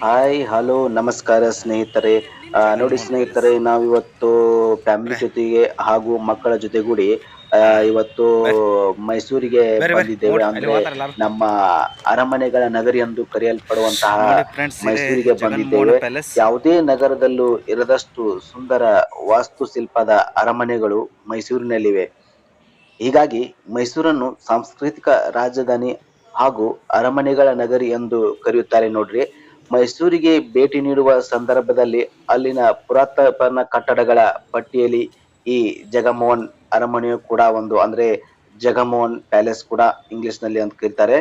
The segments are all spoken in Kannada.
ಹಾಯ್ ಹಲೋ ನಮಸ್ಕಾರ ಸ್ನೇಹಿತರೆ. ನೋಡಿ ಸ್ನೇಹಿತರೆ, ನಾವಿವತ್ತು ಫ್ಯಾಮಿಲಿ ಬರ್ರೆ ಜೊತೆಗೆ ಹಾಗೂ ಮಕ್ಕಳ ಜೊತೆಗೂಡಿ ಹಾ ಇವತ್ತು ಬರ್ರಿ ಮೈಸೂರಿಗೆ ಬರ್ರಿ ಬರ್ರಿ ಬಂದಿದ್ದೇವೆ. ನೋಡ್ರಿ ಅಲ್ಲಿ ಅಂದ್ರೆ ಹೋತಾರ ಎಲ್ಲಾರು. ನಮ್ಮ ಅರಮನೆಗಳ ನಗರಿ ಎಂದು ಕರೆಯಲ್ಪಡುವಂತಹ ನೋಡಿ ಫ್ರೆಂಡ್ಸ್, ಇದೇ ಮೈಸೂರಿಗೆ ಜಗನ್ಮೋಹನ ಬಂದಿದ್ದೇವೆ. ಪ್ಯಾಲೇಸ್. ಯಾವುದೇ ನಗರದಲ್ಲೂ ಇರದಷ್ಟು ಸುಂದರ ವಾಸ್ತುಶಿಲ್ಪದ ಅರಮನೆಗಳು ಮೈಸೂರಿನಲ್ಲಿವೆ. ಹೀಗಾಗಿ ಮೈಸೂರನ್ನು ಸಾಂಸ್ಕೃತಿಕ ರಾಜಧಾನಿ ಹಾಗೂ ಅರಮನೆಗಳ ನಗರಿ ಎಂದು ಕರೆಯುತ್ತಾರೆ ನೋಡ್ರಿ. ಮೈಸೂರಿಗೆ ಭೇಟಿ ನೀಡುವ ಸಂದರ್ಭದಲ್ಲಿ ಅಲ್ಲಿನ ಪುರಾತನ ಕಟ್ಟಡಗಳ ಪಟ್ಟಿಯಲ್ಲಿ ಈ ಜಗಮೋಹನ್ ಅರಮನೆಯು ಕೂಡ ಒಂದು. ಅಂದ್ರೆ ಜಗಮೋಹನ್ ಪ್ಯಾಲೇಸ್ ಕೂಡ ಇಂಗ್ಲಿಷ್ ನಲ್ಲಿ ಅಂತ ಕರೀತಾರೆ.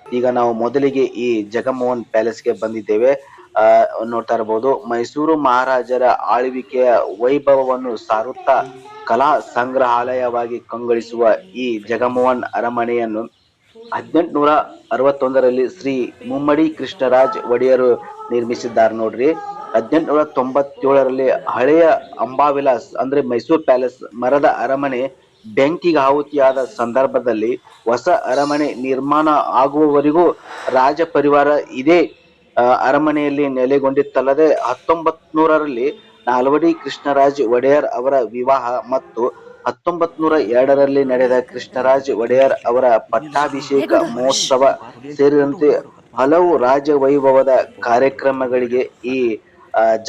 ಈಗ ನಾವು ಮೊದಲಿಗೆ ಈ ಜಗಮೋಹನ್ ಪ್ಯಾಲೇಸ್ಗೆ ಬಂದಿದ್ದೇವೆ. ಆ ನೋಡ್ತಾ ಇರಬಹುದು, ಮೈಸೂರು ಮಹಾರಾಜರ ಆಳ್ವಿಕೆಯ ವೈಭವವನ್ನು ಸಾರುತ್ತಾ ಕಲಾ ಸಂಗ್ರಹಾಲಯವಾಗಿ ಕಂಗೊಳಿಸುವ ಈ ಜಗಮೋಹನ್ ಅರಮನೆಯನ್ನು 1861ರಲ್ಲಿ ಶ್ರೀ ಮುಮ್ಮಡಿ ಕೃಷ್ಣರಾಜ್ ಒಡೆಯರು ನಿರ್ಮಿಸಿದ್ದಾರೆ ನೋಡ್ರಿ. 1897ರಲ್ಲಿ ಹಳೆಯ ಅಂಬಾವಿಲಾಸ್ ಅಂದ್ರೆ ಮೈಸೂರ್ ಪ್ಯಾಲೇಸ್ ಮರದ ಅರಮನೆ ಬೆಂಕಿಗೆ ಆಹುತಿಯಾದ ಸಂದರ್ಭದಲ್ಲಿ ಹೊಸ ಅರಮನೆ ನಿರ್ಮಾಣ ಆಗುವವರೆಗೂ ರಾಜ ಪರಿವಾರ ಇದೇ ಅರಮನೆಯಲ್ಲಿ ನೆಲೆಗೊಂಡಿತ್ತಲ್ಲದೆ 1900ರಲ್ಲಿ ನಾಲ್ವಡಿ ಕೃಷ್ಣರಾಜ್ ಒಡೆಯರ್ ಅವರ ವಿವಾಹ ಮತ್ತು 1902ರಲ್ಲಿ ನಡೆದ ಕೃಷ್ಣರಾಜ್ ಒಡೆಯರ್ ಅವರ ಪಟ್ಟಾಭಿಷೇಕ ಮಹೋತ್ಸವ ಸೇರಿದಂತೆ ಹಲವು ರಾಜ ವೈಭವದ ಕಾರ್ಯಕ್ರಮಗಳಿಗೆ ಈ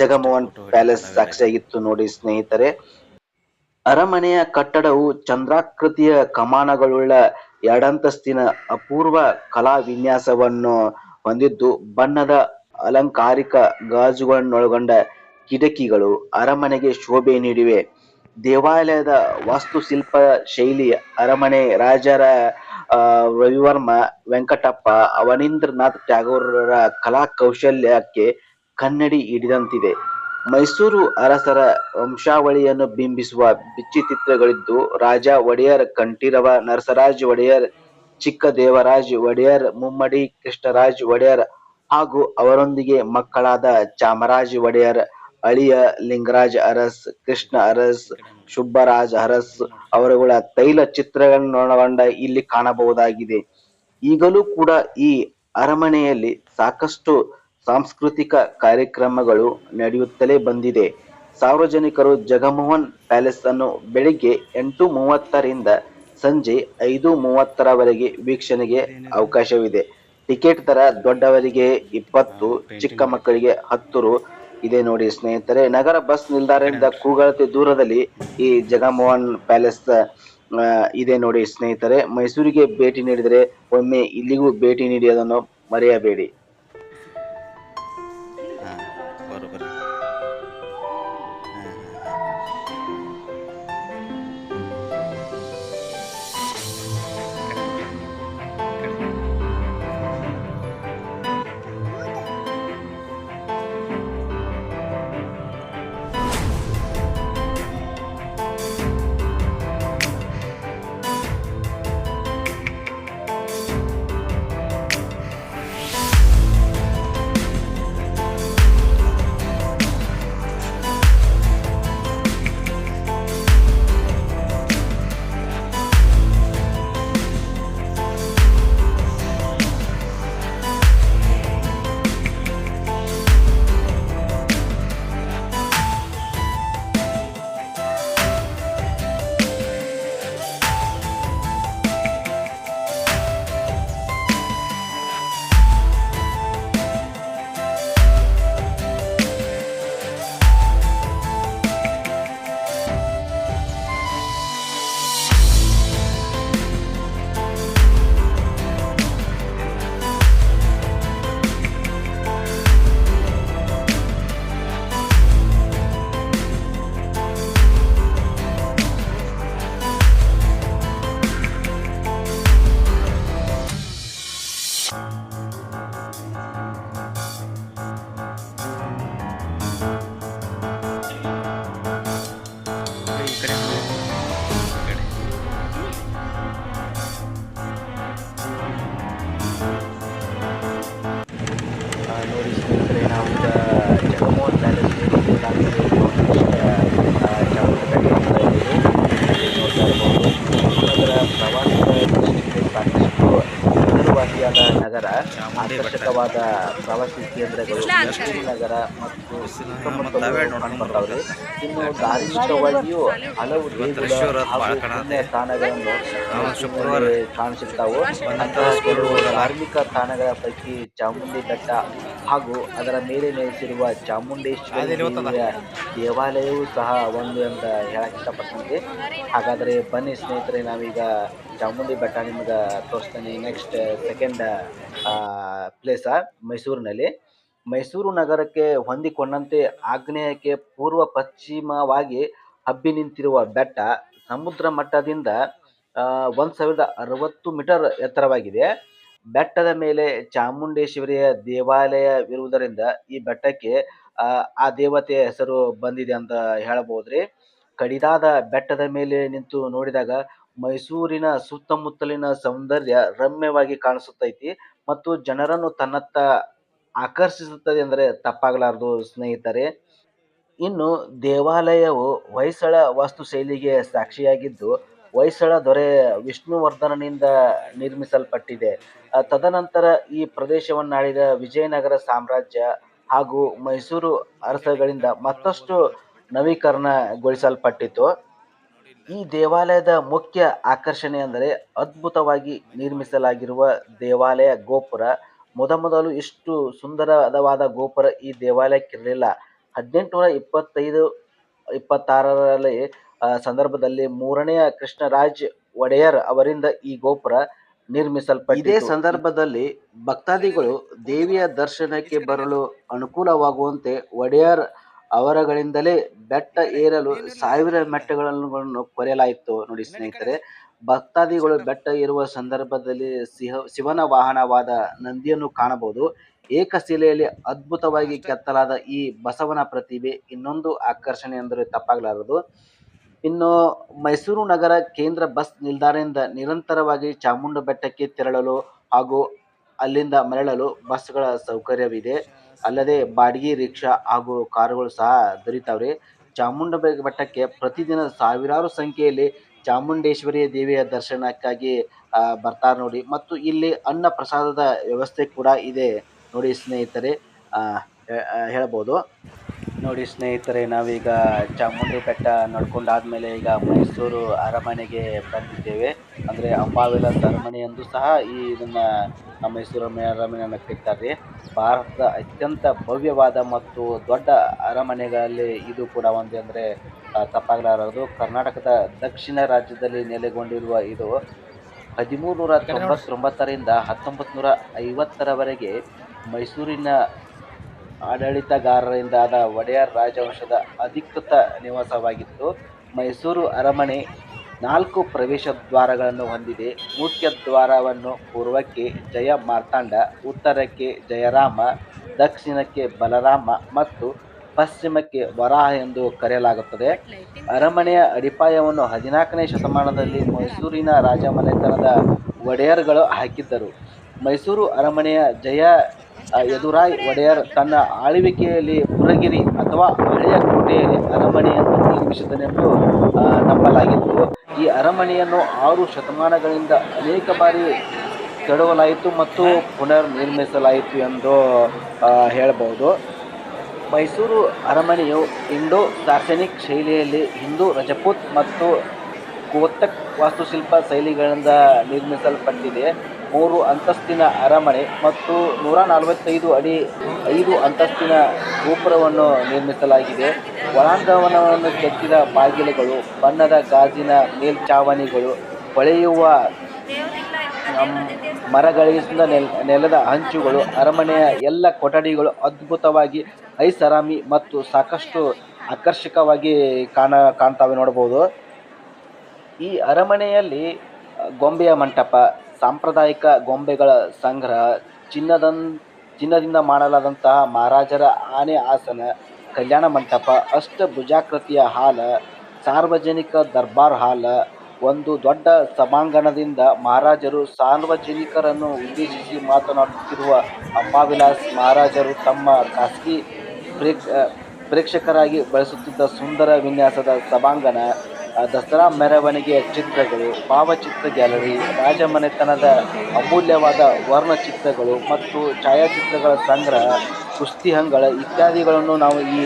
ಜಗಮೋಹನ್ ಫೋಟೋ ಪ್ಯಾಲೇಸ್ ಹಿಡಿಬೇಕಲ್ಲ ಬೇರೆ. ಸಾಕ್ಷಿಯಾಗಿತ್ತು ನೋಡಿ ಸ್ನೇಹಿತರೆ. ಅರಮನೆಯ ಕಟ್ಟಡವು ಚಂದ್ರಾಕೃತಿಯ ಕಮಾನಗಳುಳ್ಳ ಎರಡಂತಸ್ತಿನ ಅಪೂರ್ವ ಕಲಾ ವಿನ್ಯಾಸವನ್ನು ಹೊಂದಿದ್ದು, ಬಣ್ಣದ ಅಲಂಕಾರಿಕ ಗಾಜುಗಳನ್ನೊಳಗೊಂಡ ಕಿಟಕಿಗಳು ಅರಮನೆಗೆ ಶೋಭೆ ನೀಡಿವೆ. ದೇವಾಲಯದ ವಾಸ್ತುಶಿಲ್ಪ ಶೈಲಿ ಅರಮನೆ ರಾಜರ ರವಿವರ್ಮ, ವೆಂಕಟಪ್ಪ, ಅವನೀಂದ್ರನಾಥ್ ಟ್ಯಾಗೋರರ ಕಲಾ ಕೌಶಲ್ಯಕ್ಕೆ ಕನ್ನಡಿ ಹಿಡಿದಂತಿದೆ. ಮೈಸೂರು ಅರಸರ ವಂಶಾವಳಿಯನ್ನು ಬಿಂಬಿಸುವ ಭಿತ್ತಿಚಿತ್ರಗಳಿದ್ದು, ರಾಜ ಒಡೆಯರ್ ಕಂಠೀರವ ನರಸರಾಜ್ ಒಡೆಯರ್, ಚಿಕ್ಕ ದೇವರಾಜ್ ಒಡೆಯರ್, ಮುಮ್ಮಡಿ ಕೃಷ್ಣರಾಜ್ ಒಡೆಯರ್ ಹಾಗೂ ಅವರೊಂದಿಗೆ ಮಕ್ಕಳಾದ ಚಾಮರಾಜ ಒಡೆಯರ್, ಅಳಿಯ ಲಿಂಗರಾಜ ಅರಸ್, ಕೃಷ್ಣ ಅರಸ್, ಶುಭರಾಜ ಅರಸ್ ಅವರುಗಳ ತೈಲ ಚಿತ್ರಗಳನ್ನೊಳಗೊಂಡ ಇಲ್ಲಿ ಕಾಣಬಹುದಾಗಿದೆ. ಈಗಲೂ ಕೂಡ ಈ ಅರಮನೆಯಲ್ಲಿ ಸಾಕಷ್ಟು ಸಾಂಸ್ಕೃತಿಕ ಕಾರ್ಯಕ್ರಮಗಳು ನಡೆಯುತ್ತಲೇ ಬಂದಿದೆ. ಸಾರ್ವಜನಿಕರು ಜಗಮೋಹನ್ ಪ್ಯಾಲೇಸ್ ಅನ್ನು ಬೆಳಿಗ್ಗೆ 8:30ರಿಂದ ಸಂಜೆ 5:30ರವರೆಗೆ ವೀಕ್ಷಣೆಗೆ ಅವಕಾಶವಿದೆ. ಟಿಕೆಟ್ ದರ ದೊಡ್ಡವರಿಗೆ 20, ಚಿಕ್ಕ ಮಕ್ಕಳಿಗೆ 10 ರು ಇದೆ ನೋಡಿ ಸ್ನೇಹಿತರೆ. ನಗರ ಬಸ್ ಈ ಕಡೆ ನಿಲ್ದಾಣದಿಂದ ನೋಡ್ರಿ. ಕೂಗಳತೆ ದೂರದಲ್ಲಿ ಈ ಜಗಮೋಹನ್ ಪ್ಯಾಲೇಸ್ ಇದೆ ನೋಡಿ ಸ್ನೇಹಿತರೆ. ಮೈಸೂರಿಗೆ ಭೇಟಿ ನೀಡಿದರೆ ಒಮ್ಮೆ ಇಲ್ಲಿಗೂ ಭೇಟಿ ನೀಡುವುದನ್ನು ಮರೆಯಬೇಡಿ. ಹಾ ಬರೋಬ್ಬರಿ. ಈ ಕಡೆ ನೋಡಿ. ಈ ಕಡೆ ನೋಡಿ ಸ್ನೇಹಿತರೆ, ನಾವೀಗ ಜಗಮೋಹನ್ ಪ್ಯಾಲೇಸ್ ಚಾಮುಂಡೇಶ್ವರಿ ನೋಡ್ತಾ ಇರಬಹುದು. ನಗರ ಪ್ರವಾಸದ ದೃಷ್ಟಿಗೆ ಸಾಕಷ್ಟು ಹೆಸರುವಾಸಿಯಾದ ನಗರ, ಚಾಮುಂಡಿ ಬೆಟ್ಟ. ಆಕರ್ಷಕವಾದ ಪ್ರವಾಸಿ ಕೇಂದ್ರಗಳು ಮೈಸೂರು ನಗರ ಮತ್ತು ಮತ್ತು ಸುತ್ತಮುತ್ತಲು ತಾವೇ ನೋಡ್ಕೊಂಡ್ ಕಂಡುಬರ್ತಾವ್ರಿ. ಬರ್ಬೇಕಂತ ಇನ್ನು ಧಾರ್ಮಿಕವಾಗಿಯೂ ಹಲವು ಇವತ್ತು ದೇಗುಲ ರಶ್ ಇರೋದು ಹಾಗೂ ಭಾಳ ಪುಣ್ಯ ಕಾಣತ್ತೆ. ತಾಣಗಳನ್ನು ಶುಕ್ರವಾರ ಮೈಸೂರಿನಲ್ಲಿ ಕಾಣಸಿಗ್ತಾವು. ಅಂತಹ ಕೆಲವು ಧಾರ್ಮಿಕ ತಾಣಗಳ ಪೈಕಿ ಚಾಮುಂಡಿ ಬೆಟ್ಟ ಹಾಗೂ ಅದರ ಮೇಲೆ ನೆಲೆಸಿರುವ ಚಾಮುಂಡೇಶ್ವರಿ ದೇವಿಯ ದೇವಾಲಯವೂ ಸಹ ಒಂದು ಅಂತ ಹೇಳಕ್ ಇಷ್ಟಪಡ್ತೀನಿ. ಹಾಗಾದ್ರೆ ಬನ್ನಿ ಸ್ನೇಹಿತರೆ, ನಾವೀಗ ಚಾಮುಂಡಿ ಬೆಟ್ಟ ನಿಮ್ಗೆ ತೋರಿಸ್ತೀನಿ. ನೆಕ್ಸ್ಟ್ ಸೆಕೆಂಡ್ ಪ್ಲೇಸ ಮೈಸೂರಿನಲ್ಲಿ. ಮೈಸೂರು ನಗರಕ್ಕೆ ಹೊಂದಿಕೊಂಡಂತೆ ಆಗ್ನೇಯಕ್ಕೆ ಪೂರ್ವ ಪಶ್ಚಿಮವಾಗಿ ಹಬ್ಬಿ ನಿಂತಿರುವ ಬೆಟ್ಟ ಸಮುದ್ರ ಮಟ್ಟದಿಂದ 1060 ಮೀಟರ್ ಎತ್ತರವಾಗಿದೆ. ಬೆಟ್ಟದ ಮೇಲೆ ಚಾಮುಂಡೇಶ್ವರಿಯ ದೇವಾಲಯವಿರುವುದರಿಂದ ಈ ಬೆಟ್ಟಕ್ಕೆ ಆ ದೇವತೆಯ ಹೆಸರು ಬಂದಿದೆ ಅಂತ ಹೇಳಬಹುದ್ರಿ. ಕಡಿದಾದ ಬೆಟ್ಟದ ಮೇಲೆ ನಿಂತು ನೋಡಿದಾಗ ಮೈಸೂರಿನ ಸುತ್ತಮುತ್ತಲಿನ ಸೌಂದರ್ಯ ರಮ್ಯವಾಗಿ ಕಾಣಿಸುತ್ತೈತಿ ಮತ್ತು ಜನರನ್ನು ತನ್ನತ್ತ ಆಕರ್ಷಿಸುತ್ತದೆ ಅಂದರೆ ತಪ್ಪಾಗಲಾರದು ಸ್ನೇಹಿತರೆ. ಇನ್ನು ದೇವಾಲಯವು ಹೊಯ್ಸಳ ವಾಸ್ತುಶೈಲಿಗೆ ಸಾಕ್ಷಿಯಾಗಿದ್ದು, ಹೊಯ್ಸಳ ದೊರೆ ವಿಷ್ಣುವರ್ಧನನಿಂದ ನಿರ್ಮಿಸಲ್ಪಟ್ಟಿದೆ. ತದನಂತರ ಈ ಪ್ರದೇಶವನ್ನಾಳಿದ ವಿಜಯನಗರ ಸಾಮ್ರಾಜ್ಯ ಹಾಗೂ ಮೈಸೂರು ಅರಸಗಳಿಂದ ಮತ್ತಷ್ಟು ನವೀಕರಣಗೊಳಿಸಲ್ಪಟ್ಟಿತು. ಈ ದೇವಾಲಯದ ಮುಖ್ಯ ಆಕರ್ಷಣೆ ಅಂದರೆ ಅದ್ಭುತವಾಗಿ ನಿರ್ಮಿಸಲಾಗಿರುವ ದೇವಾಲಯ ಗೋಪುರ. ಮೊದಲು ಇಷ್ಟು ಸುಂದರವಾದ ಗೋಪುರ ಈ ದೇವಾಲಯಕ್ಕಿರಲಿಲ್ಲ. 1825-26ರಲ್ಲಿ ಸಂದರ್ಭದಲ್ಲಿ ಮೂರನೆಯ ಕೃಷ್ಣರಾಜ ಒಡೆಯರ್ ಅವರಿಂದ ಈ ಗೋಪುರ ನಿರ್ಮಿಸಲ್ಪಟ್ಟಿತು. ಇದೇ ಸಂದರ್ಭದಲ್ಲಿ ಭಕ್ತಾದಿಗಳು ದೇವಿಯ ದರ್ಶನಕ್ಕೆ ಬರಲು ಅನುಕೂಲವಾಗುವಂತೆ ಒಡೆಯರ್ ಅವರಗಳಿಂದಲೇ ಬೆಟ್ಟ ಏರಲು 1000 ಮೆಟ್ಟಲುಗಳನ್ನು ಕೊರೆಯಲಾಯಿತು. ನೋಡಿ ಸ್ನೇಹಿತರೆ, ಭಕ್ತಾದಿಗಳು ಬೆಟ್ಟ ಏರುವ ಸಂದರ್ಭದಲ್ಲಿ ಶಿವನ ವಾಹನವಾದ ನಂದಿಯನ್ನು ಕಾಣಬಹುದು. ಏಕಶಿಲೆಯಲ್ಲಿ ಅದ್ಭುತವಾಗಿ ಕೆತ್ತಲಾದ ಈ ಬಸವನ ಪ್ರತಿಭೆ ಇನ್ನೊಂದು ಆಕರ್ಷಣೆ ಎಂದರೆ ತಪ್ಪಾಗಲಾರದು. ಇನ್ನು ಮೈಸೂರು ನಗರ ಕೇಂದ್ರ ಬಸ್ ನಿಲ್ದಾಣದಿಂದ ನಿರಂತರವಾಗಿ ಚಾಮುಂಡಿ ಬೆಟ್ಟಕ್ಕೆ ತೆರಳಲು ಹಾಗೂ ಅಲ್ಲಿಂದ ಮರಳಲು ಬಸ್ಗಳ ಸೌಕರ್ಯವಿದೆ. ಅಲ್ಲದೆ ಬಾಡಿಗೆ ರಿಕ್ಷಾ ಹಾಗೂ ಕಾರುಗಳು ಸಹ ದೊರೀತಾವ್ರಿ. ಚಾಮುಂಡಿ ಬೆಟ್ಟಕ್ಕೆ ಪ್ರತಿದಿನ ಸಾವಿರಾರು ಸಂಖ್ಯೆಯಲ್ಲಿ ಚಾಮುಂಡೇಶ್ವರಿ ದೇವಿಯ ದರ್ಶನಕ್ಕಾಗಿ ಬರ್ತಾರೆ ನೋಡಿ. ಮತ್ತು ಇಲ್ಲಿ ಅನ್ನ ಪ್ರಸಾದದ ವ್ಯವಸ್ಥೆ ಕೂಡ ಇದೆ ನೋಡಿ ಸ್ನೇಹಿತರೆ, ಹೇಳ್ಬೋದು. ನೋಡಿ ಸ್ನೇಹಿತರೆ, ನಾವೀಗ ಚಾಮುಂಡಿ ಬೆಟ್ಟ ನಡ್ಕೊಂಡಾದ್ಮೇಲೆ ಈಗ ಮೈಸೂರು ಅರಮನೆಗೆ ಬಂದಿದ್ದೇವೆ. ಅಂದರೆ ಅಂಬಾವಿಲಾಸ ಅರಮನೆ ಎಂದು ಸಹ ಇದನ್ನ ಮೈಸೂರು ಅರಮನೆಯನ್ನು ಕರೀತಾರೆ. ಭಾರತದ ಅತ್ಯಂತ ಭವ್ಯವಾದ ಮತ್ತು ದೊಡ್ಡ ಅರಮನೆಗಳಲ್ಲಿ ಇದು ಕೂಡ ಒಂದು ಅಂದರೆ ತಪ್ಪಾಗಲಾರದು. ಕರ್ನಾಟಕದ ದಕ್ಷಿಣ ರಾಜ್ಯದಲ್ಲಿ ನೆಲೆಗೊಂಡಿರುವ ಇದು 1399ರಿಂದ 1950ರವರೆಗೆ ಮೈಸೂರಿನ ಆಡಳಿತಗಾರರಿಂದಾದ ಒಡೆಯರ್ ರಾಜವಂಶದ ಅಧಿಕೃತ ನಿವಾಸವಾಗಿತ್ತು. ಮೈಸೂರು ಅರಮನೆ 4 ಪ್ರವೇಶ ದ್ವಾರಗಳನ್ನು ಹೊಂದಿದೆ. ಮುಖ್ಯ ದ್ವಾರವನ್ನು ಪೂರ್ವಕ್ಕೆ ಜಯ ಮಾರ್ತಾಂಡ, ಉತ್ತರಕ್ಕೆ ಜಯರಾಮ, ದಕ್ಷಿಣಕ್ಕೆ ಬಲರಾಮ ಮತ್ತು ಪಶ್ಚಿಮಕ್ಕೆ ವರಾಹ ಎಂದು ಕರೆಯಲಾಗುತ್ತದೆ. ಅರಮನೆಯ ಅಡಿಪಾಯವನ್ನು 14ನೇ ಶತಮಾನದಲ್ಲಿ ಮೈಸೂರಿನ ರಾಜಮನೆತನದ ಒಡೆಯರ್ಗಳು ಹಾಕಿದ್ದರು. ಮೈಸೂರು ಅರಮನೆಯ ಜಯ ಯದುರಾಯ್ ಒಡೆಯರ್ ತನ್ನ ಆಳ್ವಿಕೆಯಲ್ಲಿ ಪುರಗಿರಿ ಅಥವಾ ಹಳೆಯ ಕೋಟೆಯಲ್ಲಿ ಅರಮನೆಯನ್ನು ನಿರ್ಮಿಸಿದನೆಂದು ನಂಬಲಾಗಿತ್ತು. ಈ ಅರಮನೆಯನ್ನು 6 ಶತಮಾನಗಳಿಂದ ಅನೇಕ ಬಾರಿ ಕೆಡವಲಾಯಿತು ಮತ್ತು ಪುನರ್ ನಿರ್ಮಿಸಲಾಯಿತು ಎಂದು ಹೇಳಬಹುದು. ಮೈಸೂರು ಅರಮನೆಯು ಇಂಡೋ ಸಾರ್ಸೆನಿಕ್ ಶೈಲಿಯಲ್ಲಿ ಹಿಂದೂ ರಜಪೂತ್ ಮತ್ತು ಕೋತಕ್ ವಾಸ್ತುಶಿಲ್ಪ ಶೈಲಿಗಳಿಂದ ನಿರ್ಮಿಸಲ್ಪಟ್ಟಿದೆ. 3 ಅಂತಸ್ತಿನ ಅರಮನೆ ಮತ್ತು 145 ಅಡಿ 5 ಅಂತಸ್ತಿನ ಗೋಪುರವನ್ನು ನಿರ್ಮಿಸಲಾಗಿದೆ. ಒಳಾಂಗಣವನ್ನು ಕೆತ್ತಿದ ಬಾಗಿಲುಗಳು, ಬಣ್ಣದ ಗಾಜಿನ ಮೇಲ್ಛಾವಣಿಗಳು, ಹೊಳೆಯುವ ಮರಗಳಿಂದ ನೆಲದ ಹಂಚುಗಳು, ಅರಮನೆಯ ಎಲ್ಲ ಕೊಠಡಿಗಳು ಅದ್ಭುತವಾಗಿ ಐಷಾರಾಮಿ ಮತ್ತು ಸಾಕಷ್ಟು ಆಕರ್ಷಕವಾಗಿ ಕಾಣ್ತಾವೆ ನೋಡಬಹುದು. ಈ ಅರಮನೆಯಲ್ಲಿ ಗೊಂಬೆಯ ಮಂಟಪ, ಸಾಂಪ್ರದಾಯಿಕ ಗೊಂಬೆಗಳ ಸಂಗ್ರಹ, ಚಿನ್ನದಿಂದ ಮಾಡಲಾದಂತಹ ಮಹಾರಾಜರ ಆನೆ ಆಸನ, ಕಲ್ಯಾಣ ಮಂಟಪ, ಅಷ್ಟಭುಜಾಕೃತಿಯ ಹಾಲ್, ಸಾರ್ವಜನಿಕ ದರ್ಬಾರ್ ಹಾಲ್, ಒಂದು ದೊಡ್ಡ ಸಭಾಂಗಣದಿಂದ ಮಹಾರಾಜರು ಸಾರ್ವಜನಿಕರನ್ನು ಉದ್ದೇಶಿಸಿ ಮಾತನಾಡುತ್ತಿರುವ ಅಂಬಾವಿಲಾಸ್ ಮಹಾರಾಜರು ತಮ್ಮ ಖಾಸಗಿ ಪ್ರೇಕ್ಷಕರಾಗಿ ಬಳಸುತ್ತಿದ್ದ ಸುಂದರ ವಿನ್ಯಾಸದ ಸಭಾಂಗಣ, ದಸರಾ ಮೆರವಣಿಗೆಯ ಚಿತ್ರಗಳು, ಭಾವಚಿತ್ರ ಗ್ಯಾಲರಿ, ರಾಜಮನೆತನದ ಅಮೂಲ್ಯವಾದ ವರ್ಣಚಿತ್ರಗಳು ಮತ್ತು ಛಾಯಾಚಿತ್ರಗಳ ಸಂಗ್ರಹ, ಕುಸ್ತಿ ಅಂಗಳ ಇತ್ಯಾದಿಗಳನ್ನು ನಾವು ಈ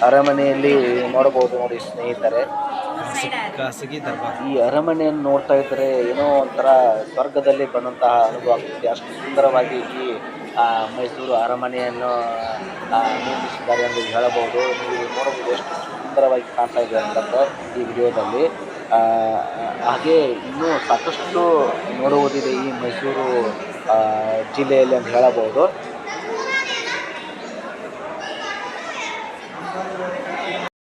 ಅರಮನೆಯಲ್ಲಿ ನೋಡಬಹುದು ನೋಡಿ ಸ್ನೇಹಿತರೆ. ಖಾಸಗಿ ದರ್ಬಾರ್. ಈ ಅರಮನೆಯನ್ನು ನೋಡ್ತಾ ಇದ್ದರೆ ಏನೋ ಒಂಥರ ಸ್ವರ್ಗದಲ್ಲಿ ಬಂದಂತಹ ಅನುಭವ ಆಗ್ತದೆ. ಅಷ್ಟು ಸುಂದರವಾಗಿ ಈ ಮೈಸೂರು ಅರಮನೆಯನ್ನು ನಿರ್ಮಿಸಿದ್ದಾರೆ ಎಂದು ಹೇಳಬಹುದು. ನೀವು ನೋಡಬಹುದು ಎಷ್ಟು ಸುಂದರವಾಗಿ ಕಾಣ್ತಾ ಇದೆ ಅಂತಂದ್ರೆ ಈ ವಿಡಿಯೋದಲ್ಲಿ. ಹಾಗೆ ಇನ್ನೂ ಸಾಕಷ್ಟು ನೋಡುವುದಿದೆ ಈ ಮೈಸೂರು ಜಿಲ್ಲೆಯಲ್ಲಿ ಅಂತ ಹೇಳಬಹುದು.